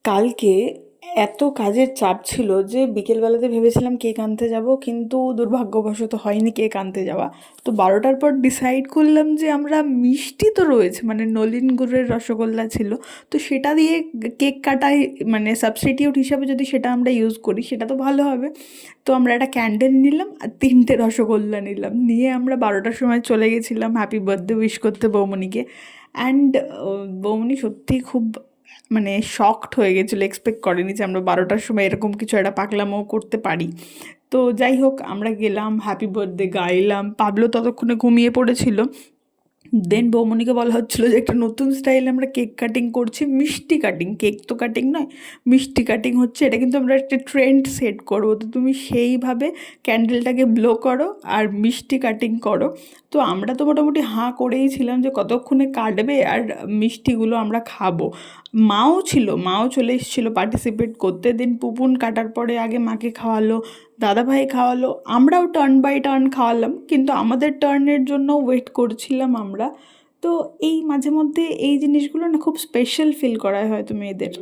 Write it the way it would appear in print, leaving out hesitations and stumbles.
কালকে এত কাজের চাপ ছিল যে বিকেলবেলাতে ভেবেছিলাম কেক আনতে যাব, কিন্তু দুর্ভাগ্যবশত হয়নি কেক আনতে যাওয়া। তো 12টার পর ডিসাইড করলাম যে আমরা মিষ্টি তো রয়েছে, মানে নলেন গুড়ের রসগোল্লা ছিল, তো সেটা দিয়ে কেক কাটাই, মানে সাবস্টিটিউট হিসাবে যদি সেটা আমরা ইউজ করি সেটা তো ভালো হবে। তো আমরা একটা ক্যান্ডেল নিলাম আর 3টে রসগোল্লা নিলাম, নিয়ে আমরা 12টার সময় চলে গেছিলাম হ্যাপি বার্থডে উইশ করতে বৌমনিকে। অ্যান্ড বৌমনি সত্যি খুব মানে শকড হয়ে গেছিলো, এক্সপেক্ট করেনি যে আমরা 12টার সময় এরকম কিছু একটা পাগলামো করতে পারি। তো যাই হোক, আমরা গেলাম, হ্যাপি বার্থডে গাইলাম, পাবলো ততক্ষণে ঘুমিয়ে পড়েছিল। দেন বৌমনিকে বলা হচ্ছিলো যে একটা নতুন স্টাইলে আমরা কেক কাটিং করছি, মিষ্টি কাটিং, কেক তো কাটিং নয়, মিষ্টি কাটিং হচ্ছে, এটা কিন্তু আমরা একটা ট্রেন্ড সেট করবো, তো তুমি সেইভাবে ক্যান্ডেলটাকে ব্লো করো আর মিষ্টি কাটিং করো। তো আমরা তো মোটামুটি হাঁ করেই ছিলাম যে কতক্ষণে কাটবে আর মিষ্টিগুলো আমরা খাবো। মাও ছিল, মাও চলে এসেছিলো পার্টিসিপেট করতে। দেন পুপুন কাটার পরে আগে মাকে খাওয়ালো, দাদাভাই খাওয়ালো, আমরাও টার্ন বাই টার্ন খাওয়ালাম, কিন্তু আমাদের টার্নের জন্য ওয়েট করছিলাম আমরা। তো এই মাঝে মধ্যে এই জিনিসগুলো না খুব স্পেশাল ফিল করায় হয়তো মেয়েদের।